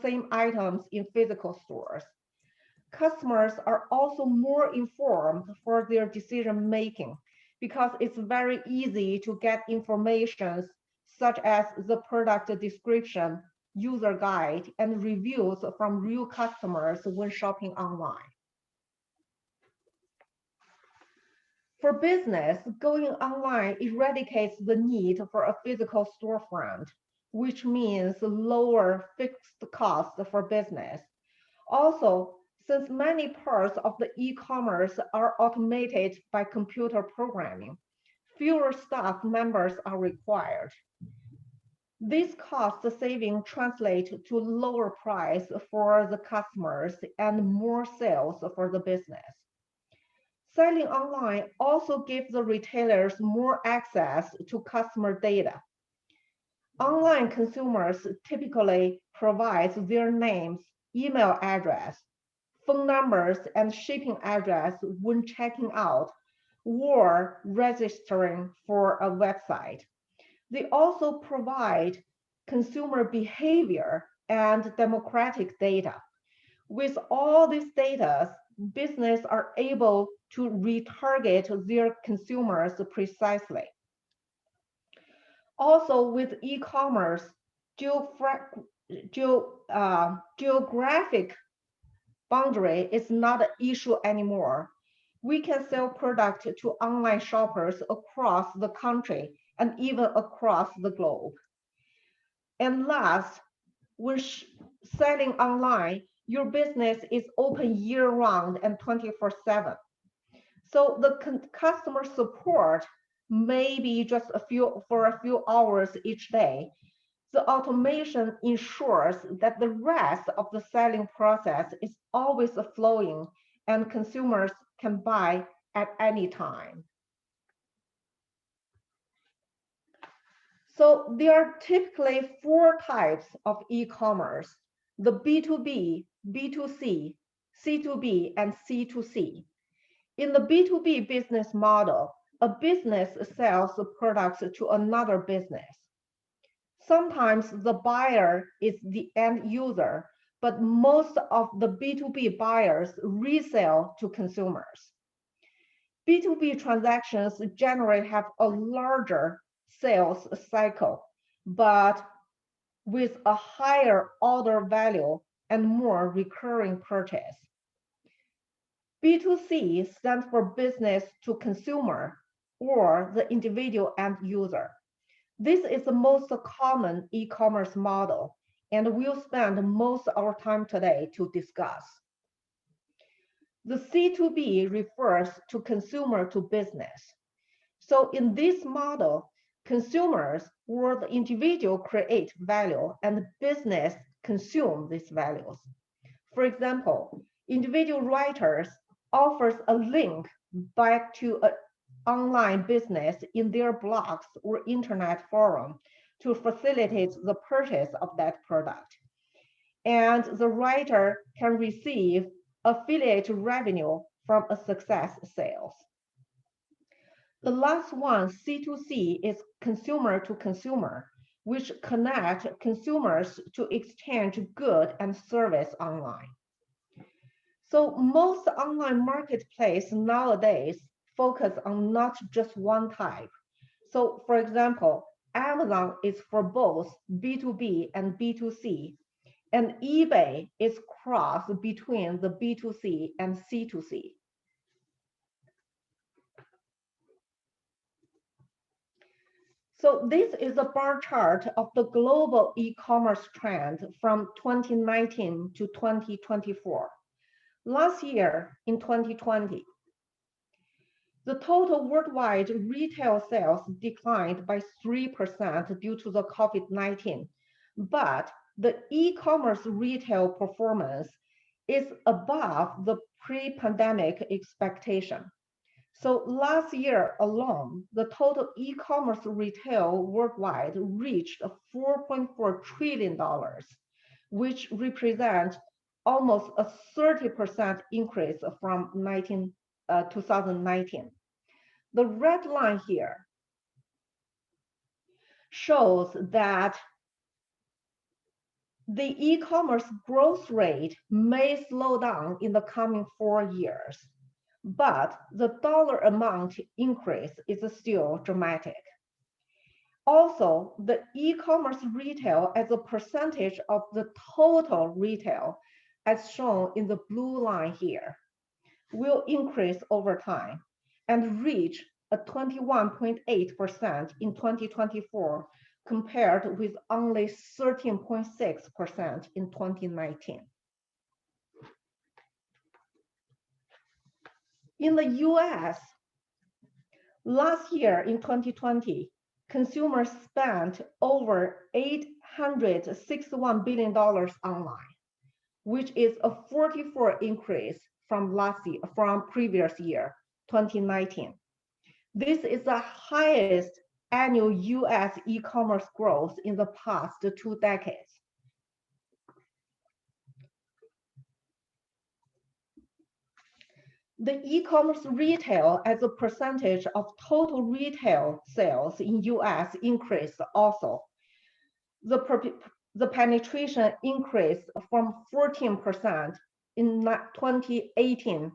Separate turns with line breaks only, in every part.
same items in physical stores. Customers are also more informed for their decision making because it's very easy to get information such as the product description, user guide, and reviews from real customers when shopping online. For business, going online eradicates the need for a physical storefront, which means lower fixed costs for business. Also, since many parts of the e-commerce are automated by computer programming, fewer staff members are required. This cost saving translates to lower price for the customers and more sales for the business. Selling online also gives the retailers more access to customer data. Online consumers typically provide their names, email address, phone numbers, and shipping address when checking out or registering for a website. They also provide consumer behavior and demographic data. With all this data, businesses are able to retarget their consumers precisely. Also, with e-commerce, geographic boundary is not an issue anymore. We can sell product to online shoppers across the country and even across the globe. And last, when selling online, your business is open year-round and 24/7. So the customer support may be just for a few hours each day. The automation ensures that the rest of the selling process is always flowing and consumers can buy at any time. So there are typically four types of e-commerce: the B2B, B2C, C2B, and C2C. In the B2B business model, a business sells products to another business. Sometimes the buyer is the end user, but most of the B2B buyers resell to consumers. B2B transactions generally have a larger sales cycle, but with a higher order value and more recurring purchase. B2C stands for business to consumer or the individual end user. This is the most common e-commerce model, and we'll spend most of our time today to discuss. The C2B refers to consumer to business. So in this model, consumers or the individual create value and business consume these values. For example, individual writers offers a link back to an online business in their blogs or internet forum to facilitate the purchase of that product. And the writer can receive affiliate revenue from a success sales. The last one, C2C, is consumer to consumer, which connect consumers to exchange goods and service online. So most online marketplaces nowadays focus on not just one type. So for example, Amazon is for both B2B and B2C, and eBay is cross between the B2C and C2C. So this is a bar chart of the global e-commerce trend from 2019 to 2024. Last year, in 2020, the total worldwide retail sales declined by 3% due to the COVID-19, but the e-commerce retail performance is above the pre-pandemic expectation. So last year alone, the total e-commerce retail worldwide reached $4.4 trillion, which represents almost a 30% increase from 2019. The red line here shows that The e-commerce growth rate may slow down in the coming 4 years, but the dollar amount increase is still dramatic. Also, the e-commerce retail as a percentage of the total retail, as shown in the blue line here, will increase over time and reach a 21.8% in 2024 compared with only 13.6% in 2019. In the US, last year in 2020, consumers spent over $861 billion online, which is a 44% increase from previous year, 2019. This is the highest annual US e-commerce growth in the past 2 decades. The e-commerce retail as a percentage of total retail sales in US increased also. The penetration increased from 14% in 2018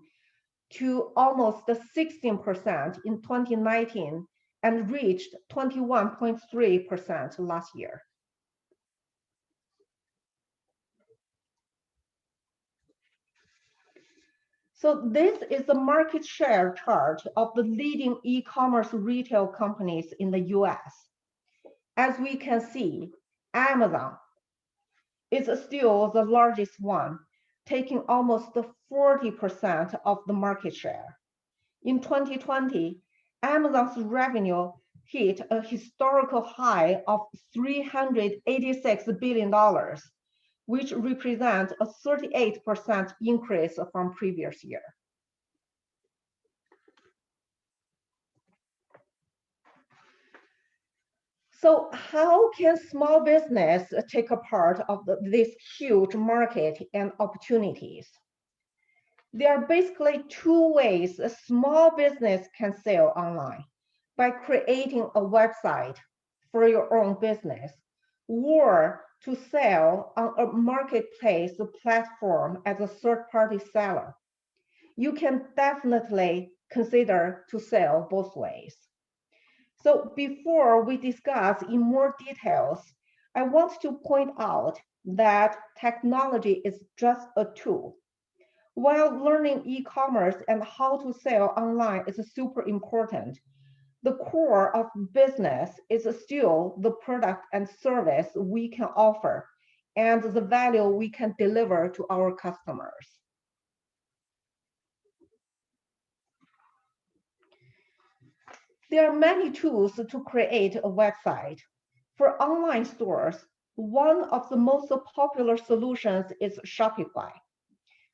to almost 16% in 2019 and reached 21.3% last year. So this is the market share chart of the leading e-commerce retail companies in the US. As we can see, Amazon is still the largest one, taking almost 40% of the market share. In 2020, Amazon's revenue hit a historical high of $386 billion, which represents a 38% increase from previous year. So how can small business take a part of this huge market and opportunities? There are basically 2 ways a small business can sell online: by creating a website for your own business, or to sell on a marketplace platform as a third-party seller. You can definitely consider to sell both ways. So before we discuss in more details, I want to point out that technology is just a tool. While learning e-commerce and how to sell online is super important, the core of business is still the product and service we can offer and the value we can deliver to our customers. There are many tools to create a website. For online stores, one of the most popular solutions is Shopify.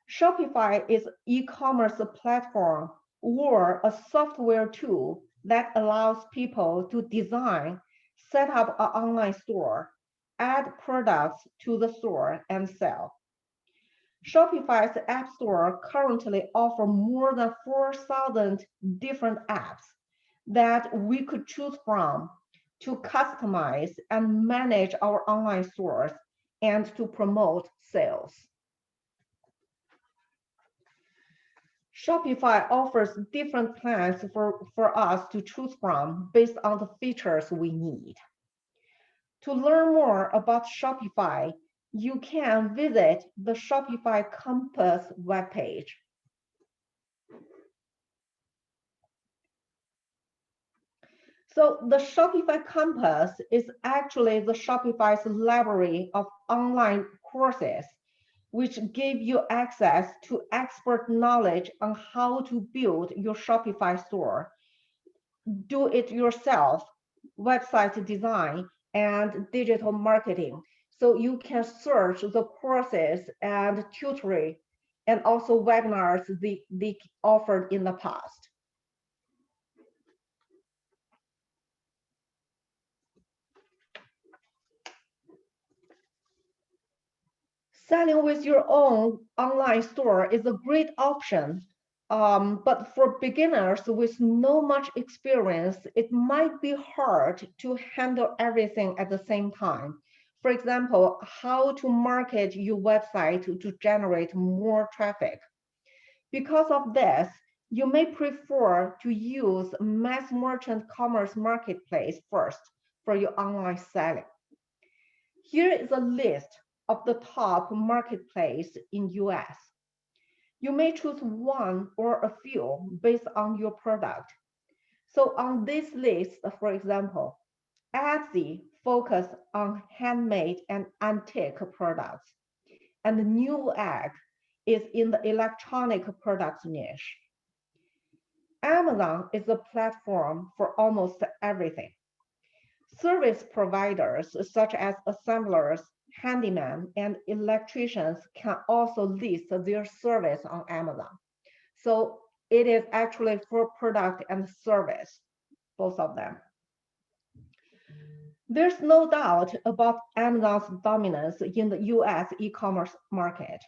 Shopify is an e-commerce platform or a software tool that allows people to design, set up an online store, add products to the store, and sell. Shopify's App Store currently offers more than 4,000 different apps that we could choose from to customize and manage our online stores and to promote sales. Shopify offers different plans for us to choose from based on the features we need. To learn more about Shopify, you can visit the Shopify Compass webpage. So the Shopify Compass is actually the Shopify's library of online courses, which give you access to expert knowledge on how to build your Shopify store, do it yourself, website design, and digital marketing. So you can search the courses and tutoring and also webinars they offered in the past. Selling with your own online store is a great option, but for beginners with no much experience, it might be hard to handle everything at the same time. For example, how to market your website to generate more traffic. Because of this, you may prefer to use mass merchant commerce marketplace first for your online selling. Here is a list of the top marketplace in US. You may choose one or a few based on your product. So on this list, for example, Etsy focus on handmade and antique products, and Newegg is in the electronic products niche. Amazon is a platform for almost everything. Service providers such as assemblers, handyman, and electricians can also list their service on Amazon. So it is actually for product and service, both of them. There's no doubt about Amazon's dominance in the US e-commerce market.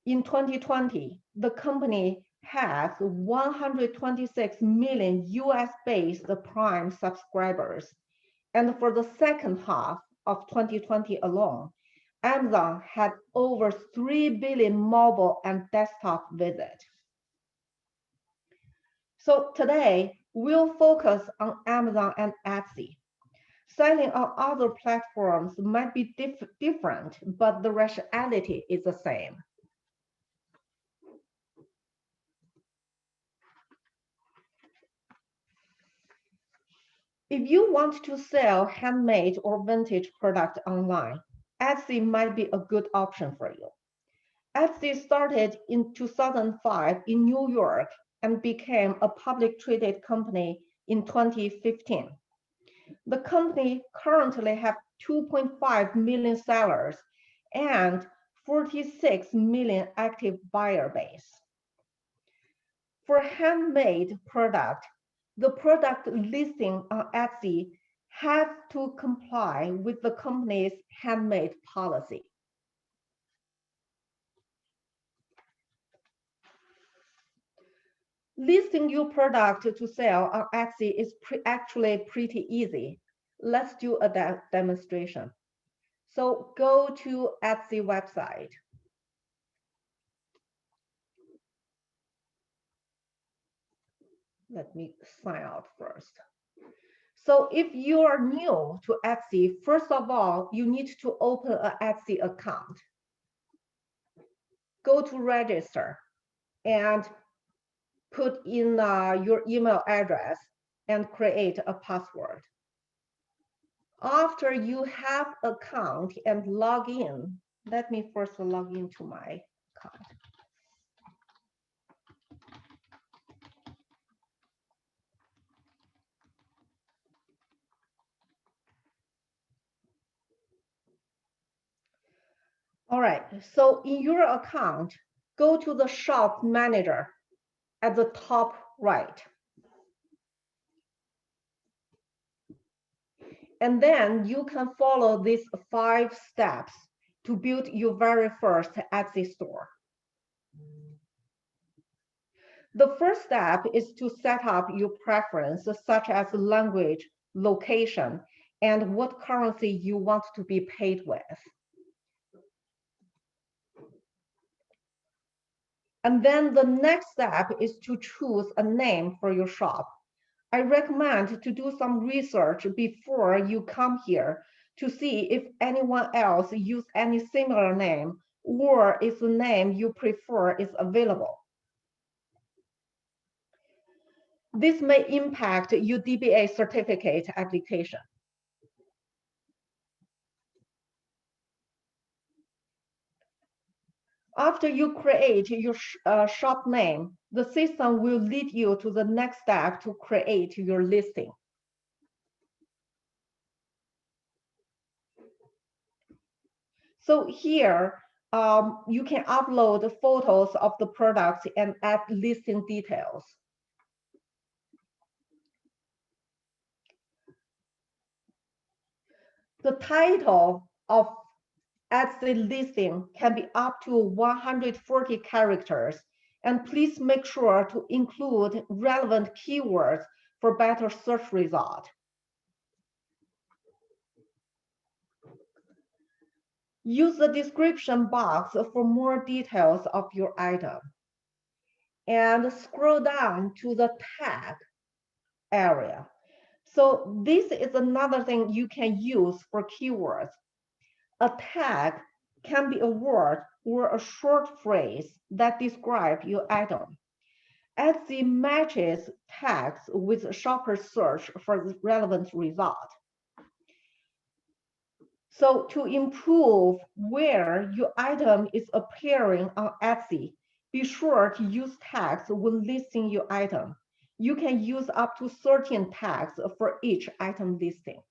In 2020, the company has 126 million US-based Prime subscribers. And for the second half of 2020 alone, Amazon had over 3 billion mobile and desktop visits. So today, we'll focus on Amazon and Etsy. Selling on other platforms might be different, but the rationality is the same. If you want to sell handmade or vintage product online, Etsy might be a good option for you. Etsy started in 2005 in New York and became a public traded company in 2015. The company currently has 2.5 million sellers and 46 million active buyer base. For handmade product, the product listing on Etsy has to comply with the company's handmade policy. Listing your product to sell on Etsy is actually pretty easy. Let's do a demonstration. So go to Etsy website. Let me sign out first. So if you are new to Etsy, first of all, you need to open an Etsy account. Go to register and put in your email address and create a password. After you have an account and log in, let me first log into my account. All right, so in your account, go to the shop manager at the top right. And then you can follow these 5 steps to build your very first Etsy store. The first step is to set up your preferences, such as language, location, and what currency you want to be paid with. And then the next step is to choose a name for your shop. I recommend to do some research before you come here to see if anyone else uses any similar name or if the name you prefer is available. This may impact your DBA certificate application. After you create your shop name, the system will lead you to the next step to create your listing. So here, you can upload photos of the products and add listing details. The title of Etsy listing can be up to 140 characters, and please make sure to include relevant keywords for better search result. Use the description box for more details of your item. And scroll down to the tag area. So this is another thing you can use for keywords. A tag can be a word or a short phrase that describe your item. Etsy matches tags with shopper search for the relevant result. So to improve where your item is appearing on Etsy, be sure to use tags when listing your item. You can use up to 13 tags for each item listing.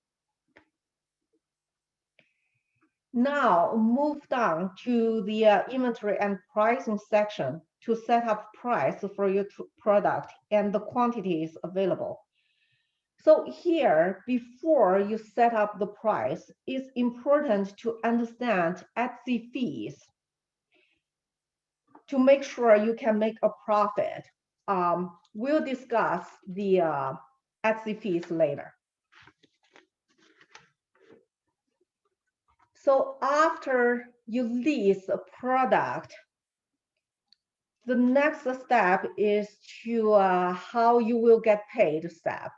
Now move down to the inventory and pricing section to set up price for your product and the quantities available. So here, before you set up the price, it's important to understand Etsy fees to make sure you can make a profit. We'll discuss the Etsy fees later. So after you list a product, the next step is to how you will get paid step.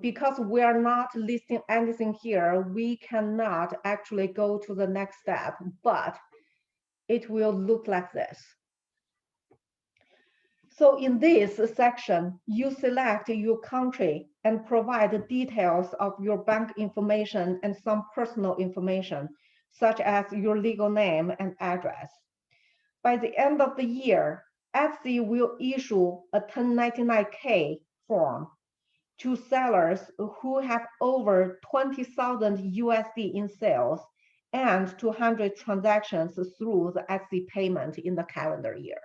Because we are not listing anything here, we cannot actually go to the next step, but it will look like this. So in this section, you select your country and provide the details of your bank information and some personal information, such as your legal name and address. By the end of the year, Etsy will issue a 1099-K form to sellers who have over 20,000 USD in sales and 200 transactions through the Etsy payment in the calendar year.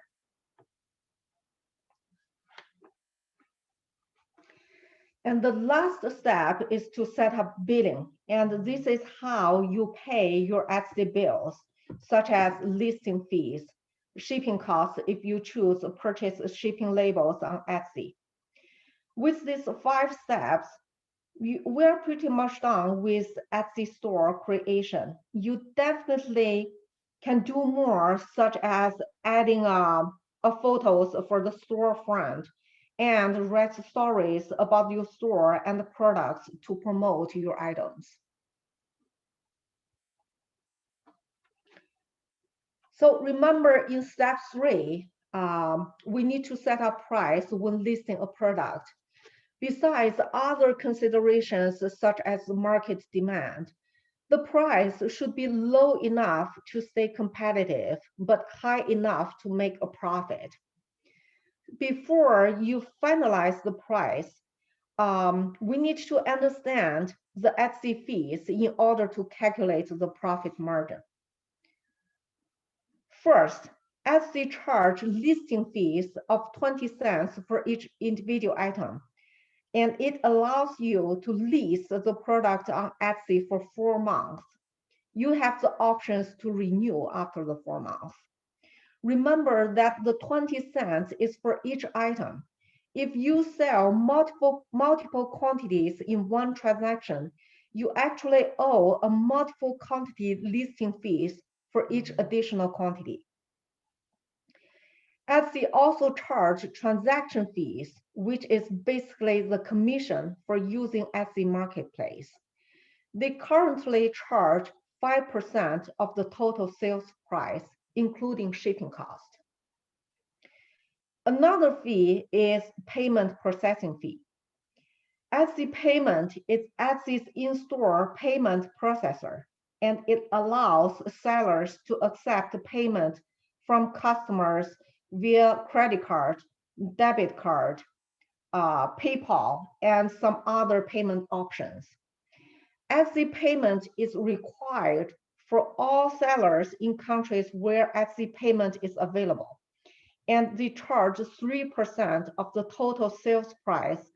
And the last step is to set up billing. And this is how you pay your Etsy bills, such as listing fees, shipping costs if you choose to purchase shipping labels on Etsy. With these 5 steps, we're pretty much done with Etsy store creation. You definitely can do more, such as adding photos for the storefront and write stories about your store and the products to promote your items. So remember, in step 3, we need to set up price when listing a product. Besides other considerations such as market demand, the price should be low enough to stay competitive, but high enough to make a profit. Before you finalize the price, we need to understand the Etsy fees in order to calculate the profit margin. First, Etsy charge listing fees of 20 cents for each individual item, and it allows you to list the product on Etsy for 4 months. You have the options to renew after the 4 months. Remember that the 20 cents is for each item. If you sell multiple quantities in one transaction, you actually owe a multiple quantity listing fees for each additional quantity. Etsy also charge transaction fees, which is basically the commission for using Etsy Marketplace. They currently charge 5% of the total sales price, including shipping cost. Another fee is payment processing fee. Etsy Payment is Etsy's in-store payment processor, and it allows sellers to accept payment from customers via credit card, debit card, PayPal, and some other payment options. Etsy Payment is required for all sellers in countries where Etsy Payment is available, and they charge 3% of the total sales price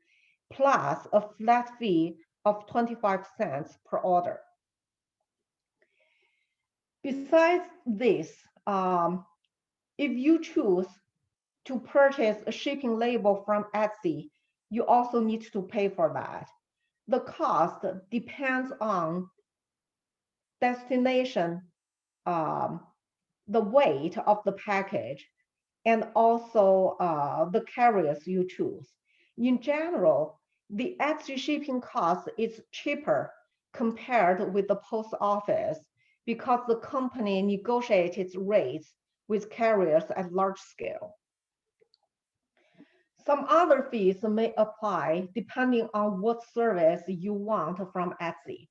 plus a flat fee of 25 cents per order. Besides this, if you choose to purchase a shipping label from Etsy, you also need to pay for that. The cost depends on destination the weight of the package and also the carriers you choose. In general, the Etsy shipping cost is cheaper compared with the post office because the company negotiates its rates with carriers at large scale. Some other fees may apply depending on what service you want from Etsy.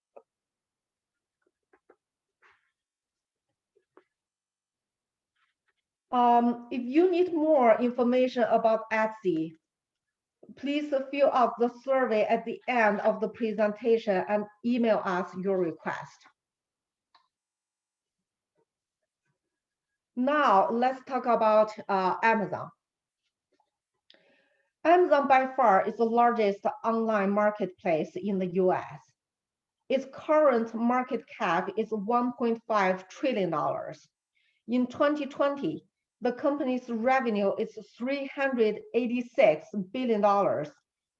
If you need more information about Etsy, please fill out the survey at the end of the presentation and email us your request. Now, let's talk about Amazon. Amazon by far is the largest online marketplace in the US. Its current market cap is $1.5 trillion. In 2020, the company's revenue is $386 billion,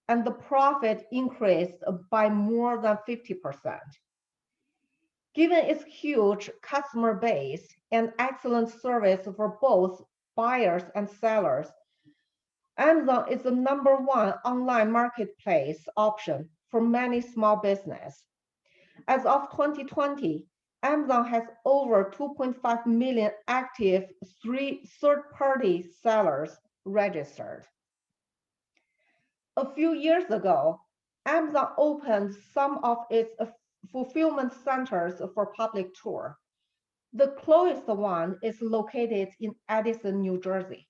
and the profit increased by more than 50%. Given its huge customer base and excellent service for both buyers and sellers, Amazon is the #1 online marketplace option for many small businesses. As of 2020, Amazon has over 2.5 million active third-party sellers registered. A few years ago, Amazon opened some of its fulfillment centers for public tour. The closest one is located in Edison, New Jersey.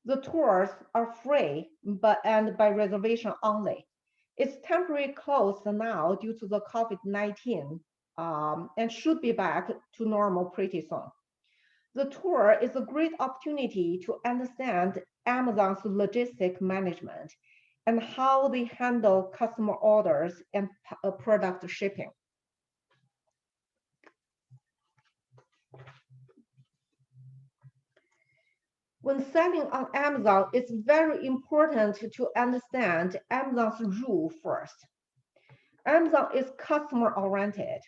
The tours are free and by reservation only. It's temporarily closed now due to the COVID-19 and should be back to normal pretty soon. The tour is a great opportunity to understand Amazon's logistic management and how they handle customer orders and product shipping. When selling on Amazon, it's very important to understand Amazon's rule first. Amazon is customer-oriented.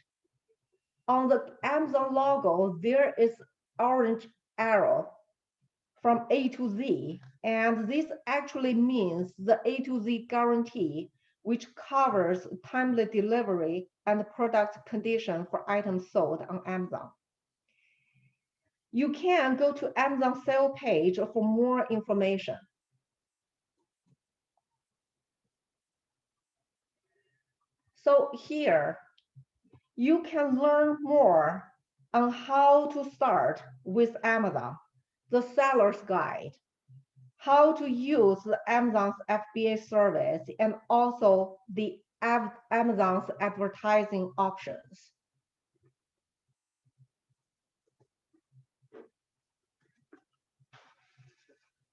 On the Amazon logo, there is orange arrow from A to Z, and this actually means the A to Z guarantee, which covers timely delivery and product condition for items sold on Amazon. You can go to Amazon sale page for more information. So here, you can learn more on how to start with Amazon, the seller's guide, how to use Amazon's FBA service, and also the Amazon's advertising options.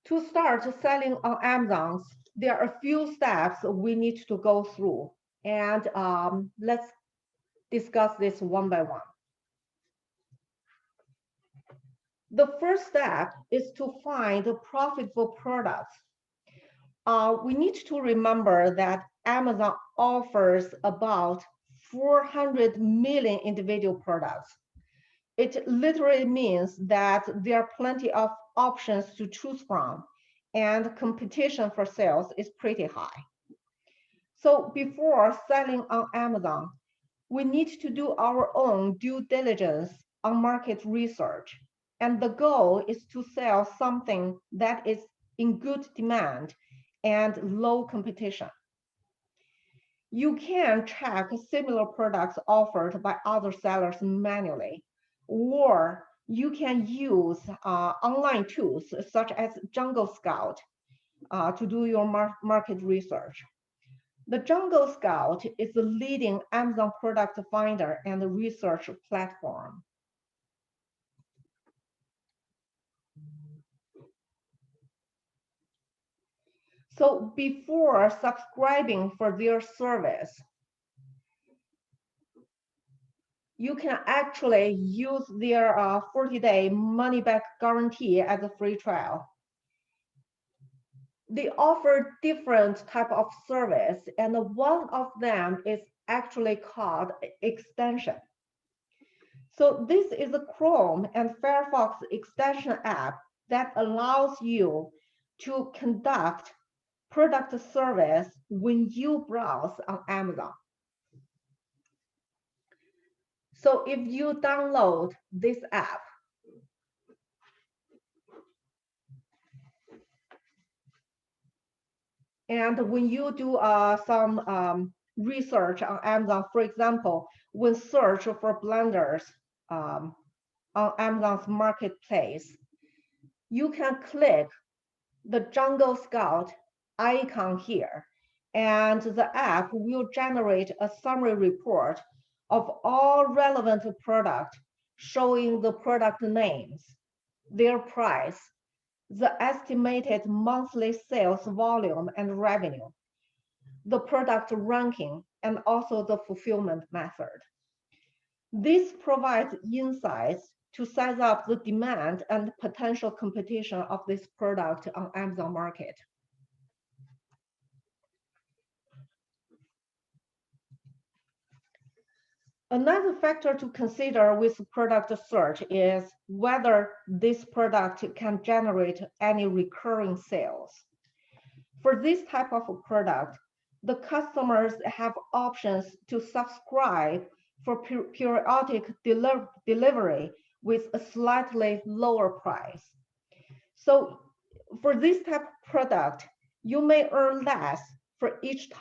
To start selling on Amazon, there are a few steps we need to go through, and let's discuss this one by one. The first step is to find profitable products. We need to remember that Amazon offers about 400 million individual products. It literally means that there are plenty of options to choose from, and competition for sales is pretty high. So before selling on Amazon, we need to do our own due diligence on market research. And the goal is to sell something that is in good demand and low competition. You can check similar products offered by other sellers manually, or you can use online tools such as Jungle Scout to do your market research. The Jungle Scout is the leading Amazon product finder and research platform. So before subscribing for their service, you can actually use their 40-day money-back guarantee as a free trial. They offer different type of service, and one of them is actually called extension. So this is a Chrome and Firefox extension app that allows you to conduct product service when you browse on Amazon. So if you download this app, and when you do some research on Amazon, for example, when search for blenders on Amazon's marketplace, you can click the Jungle Scout icon here, and the app will generate a summary report of all relevant products, showing the product names, their price, the estimated monthly sales volume and revenue, the product ranking, and also the fulfillment method. This provides insights to size up the demand and potential competition of this product on Amazon market. Another factor to consider with product search is whether this product can generate any recurring sales. For this type of product, the customers have options to subscribe for periodic delivery with a slightly lower price. So for this type of product, you may earn less for each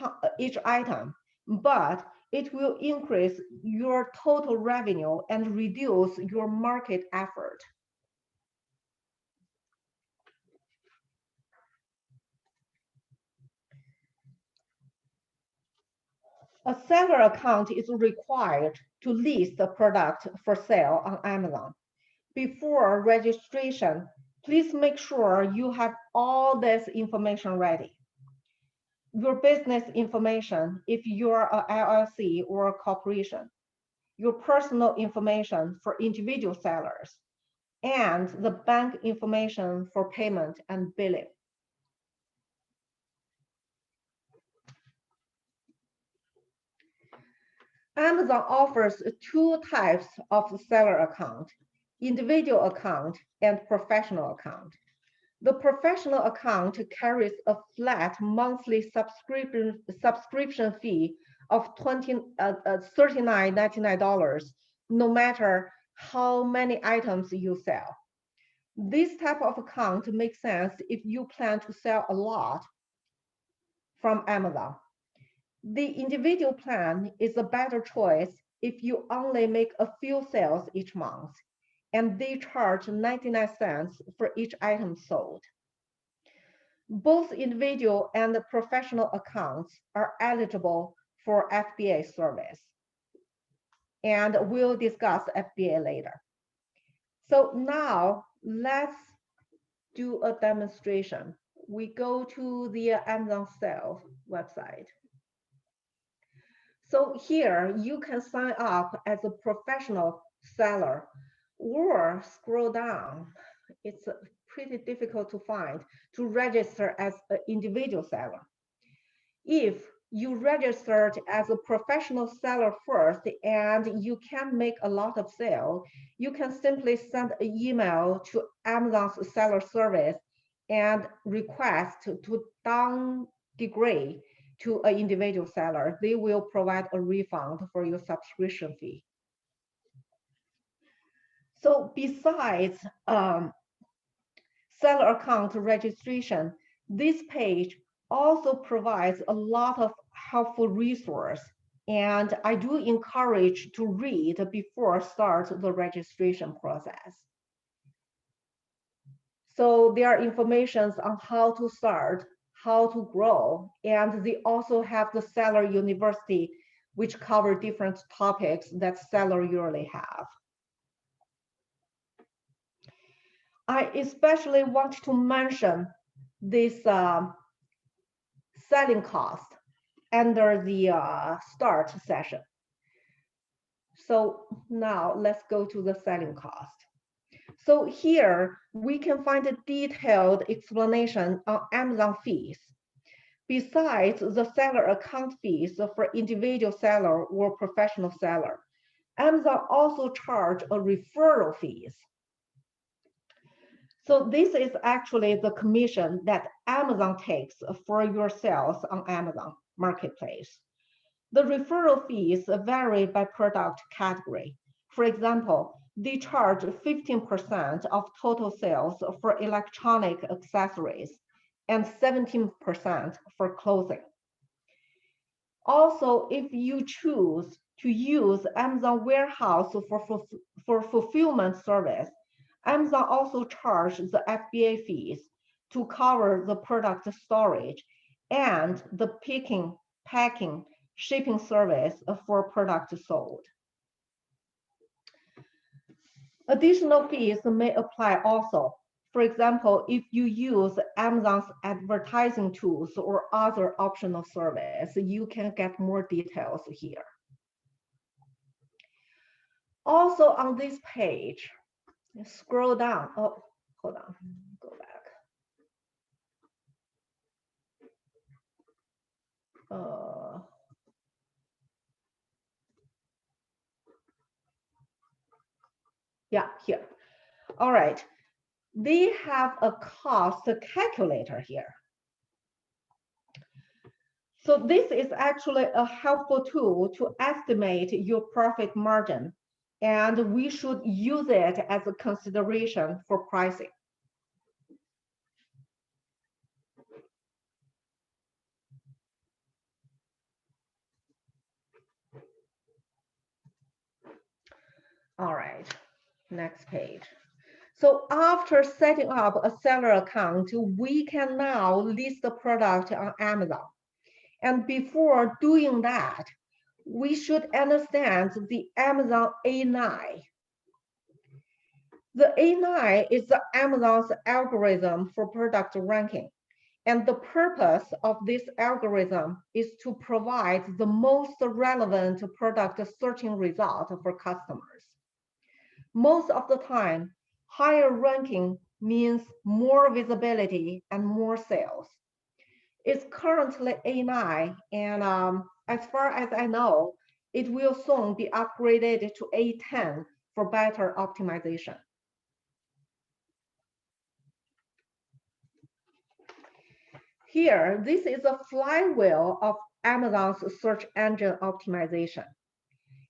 item, but it will increase your total revenue and reduce your market effort. A seller account is required to list the product for sale on Amazon. Before registration, please make sure you have all this information ready. Your business information, if you're a LLC or a corporation, your personal information for individual sellers, and the bank information for payment and billing. Amazon offers two types of seller account, individual account and professional account. The professional account carries a flat monthly subscription fee of $39.99, no matter how many items you sell. This type of account makes sense if you plan to sell a lot from Amazon. The individual plan is a better choice if you only make a few sales each month, and they charge 99 cents for each item sold. Both individual and professional accounts are eligible for FBA service, and we'll discuss FBA later. So now let's do a demonstration. We go to the Amazon sales website. So here you can sign up as a professional seller or scroll down. It's pretty difficult to find to register as an individual seller. If you registered as a professional seller first and you can make a lot of sales, you can simply send an email to Amazon's seller service and request to downgrade to an individual seller. They will provide a refund for your subscription fee. So besides seller account registration, this page also provides a lot of helpful resource, and I do encourage to read before start the registration process. So there are informations on how to start, how to grow, and they also have the seller university, which cover different topics that seller usually have. I especially want to mention this selling cost under the start session. So now let's go to the selling cost. So here we can find a detailed explanation on Amazon fees. Besides the seller account fees for individual seller or professional seller, Amazon also charge a referral fees. So this is actually the commission that Amazon takes for your sales on Amazon Marketplace. The referral fees vary by product category. For example, they charge 15% of total sales for electronic accessories and 17% for clothing. Also, if you choose to use Amazon Warehouse for fulfillment service, Amazon also charges the FBA fees to cover the product storage and the picking, packing, shipping service for products sold. Additional fees may apply also. For example, if you use Amazon's advertising tools or other optional service, you can get more details here. Also on this page, scroll down. Oh, hold on, go back. Yeah, here. All right. They have a cost calculator here. So this is actually a helpful tool to estimate your profit margin, and we should use it as a consideration for pricing. All right, next page. So after setting up a seller account, we can now list the product on Amazon. And before doing that, we should understand the Amazon A9. The A9 is the Amazon's algorithm for product ranking. And the purpose of this algorithm is to provide the most relevant product searching result for customers. Most of the time, higher ranking means more visibility and more sales. It's currently A9, and as far as I know, it will soon be upgraded to A10 for better optimization. Here, this is a flywheel of Amazon's search engine optimization.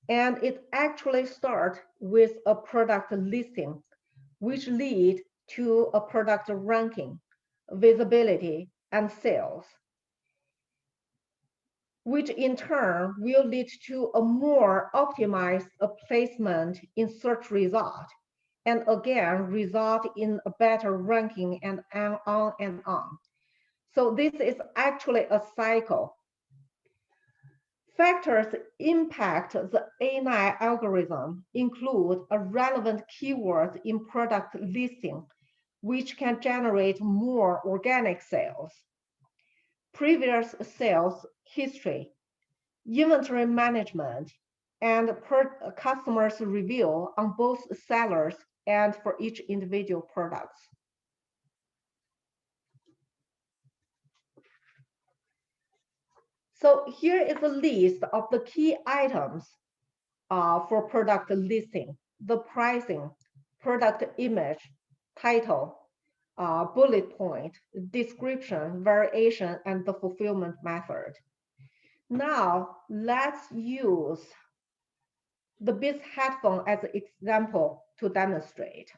And it actually starts with a product listing, which lead to a product ranking, visibility, and sales, which in turn will lead to a more optimized placement in search result, and again, result in a better ranking and on and on. So this is actually a cycle. Factors impact the A9 algorithm include a relevant keyword in product listing, which can generate more organic sales, previous sales history, inventory management, and customers' review on both sellers and for each individual products. So here is a list of the key items for product listing: the pricing, product image, title, bullet point, description, variation, and the fulfillment method. Now, let's use the Beats headphone as an example to demonstrate.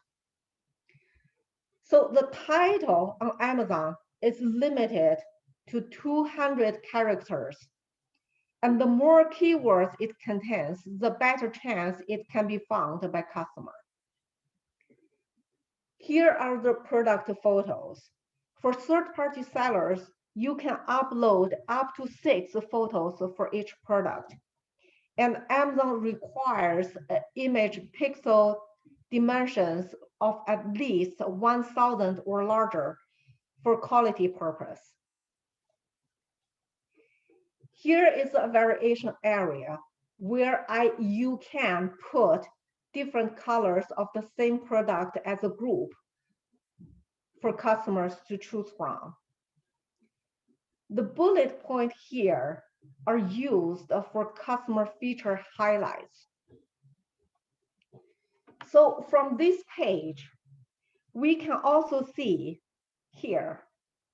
So the title on Amazon is limited to 200 characters. And the more keywords it contains, the better chance it can be found by customer. Here are the product photos. For third-party sellers, you can upload up to 6 photos for each product. And Amazon requires image pixel dimensions of at least 1,000 or larger for quality purpose. Here is a variation area where you can put different colors of the same product as a group for customers to choose from. The bullet point here are used for customer feature highlights. So from this page, we can also see here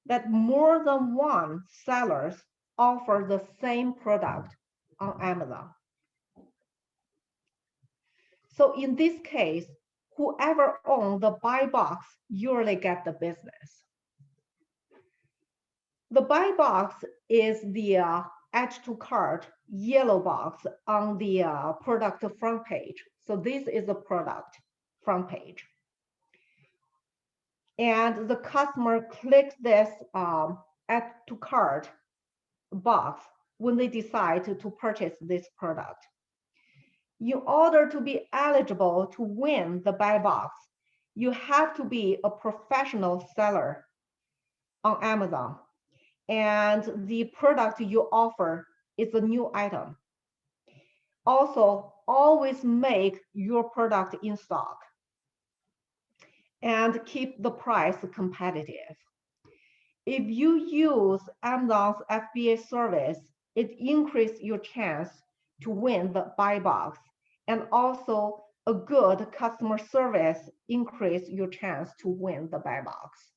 that more than one sellers offer the same product on Amazon. So in this case, whoever owns the buy box usually get the business. The buy box is the add to cart yellow box on the product front page. So this is the product front page. And the customer clicks this add to cart box when they decide to purchase this product. In order to be eligible to win the buy box, you have to be a professional seller on Amazon, and the product you offer is a new item. Also, always make your product in stock and keep the price competitive. If you use Amazon's FBA service, it increases your chance to win the buy box, and also a good customer service increase your chance to win the buy box.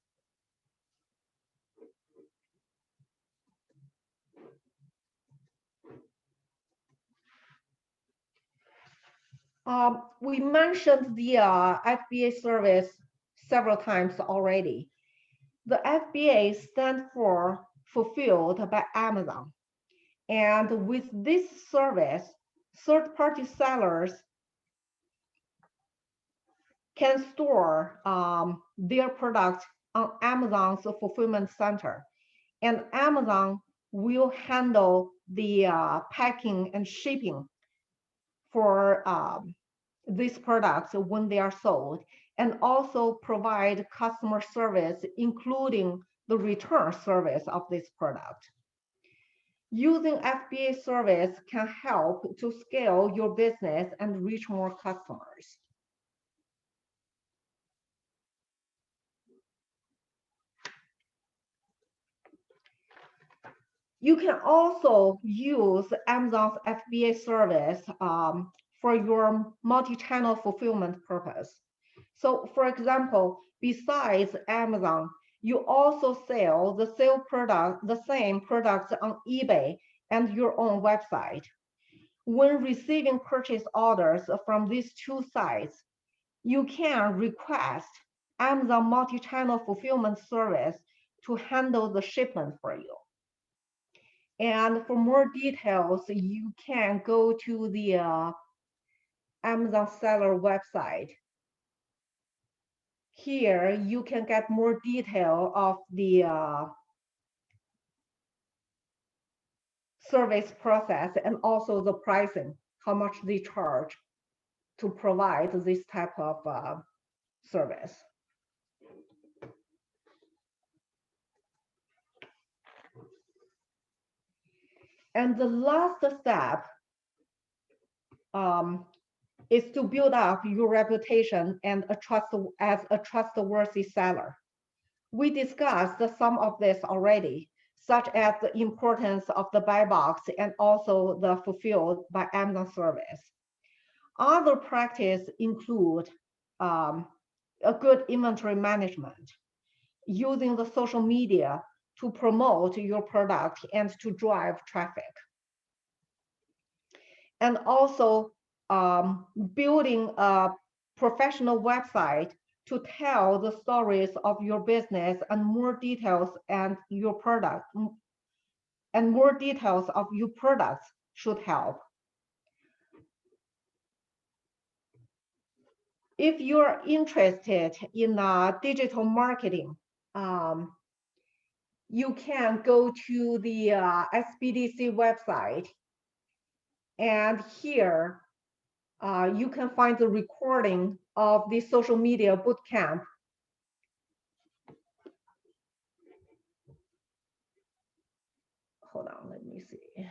We mentioned the FBA service several times already. The FBA stands for Fulfilled by Amazon. And with this service, third-party sellers can store their product on Amazon's fulfillment center. And Amazon will handle the packing and shipping for these products when they are sold, and also provide customer service, including the return service of this product. Using FBA service can help to scale your business and reach more customers. You can also use Amazon's FBA service for your multi-channel fulfillment purpose. So for example, besides Amazon, you also sell the same products on eBay and your own website. When receiving purchase orders from these two sites, you can request Amazon multi-channel fulfillment service to handle the shipment for you. And for more details, you can go to the Amazon seller website. Here, you can get more detail of the service process and also the pricing, how much they charge to provide this type of service. And the last step is to build up your reputation and as a trustworthy seller. We discussed some of this already, such as the importance of the buy box and also the fulfilled by Amazon service. Other practices include a good inventory management, using the social media to promote your product and to drive traffic. And also building a professional website to tell the stories of your business and more details and your product and more details of your products should help. If you're interested in digital marketing, you can go to the SBDC website, and here you can find the recording of the social media bootcamp. Hold on, let me see.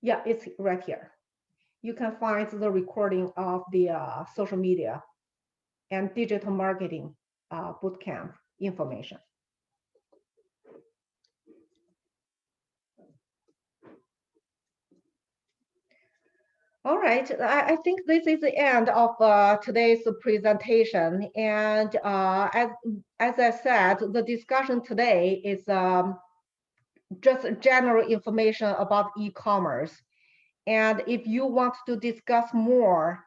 Yeah, it's right here. You can find the recording of the social media and digital marketing bootcamp information. All right, I think this is the end of today's presentation. And as I said, the discussion today is just general information about e-commerce. And if you want to discuss more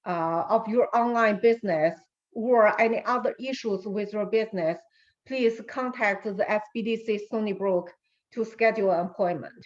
of your online business or any other issues with your business, please contact the SBDC Stony Brook to schedule an appointment.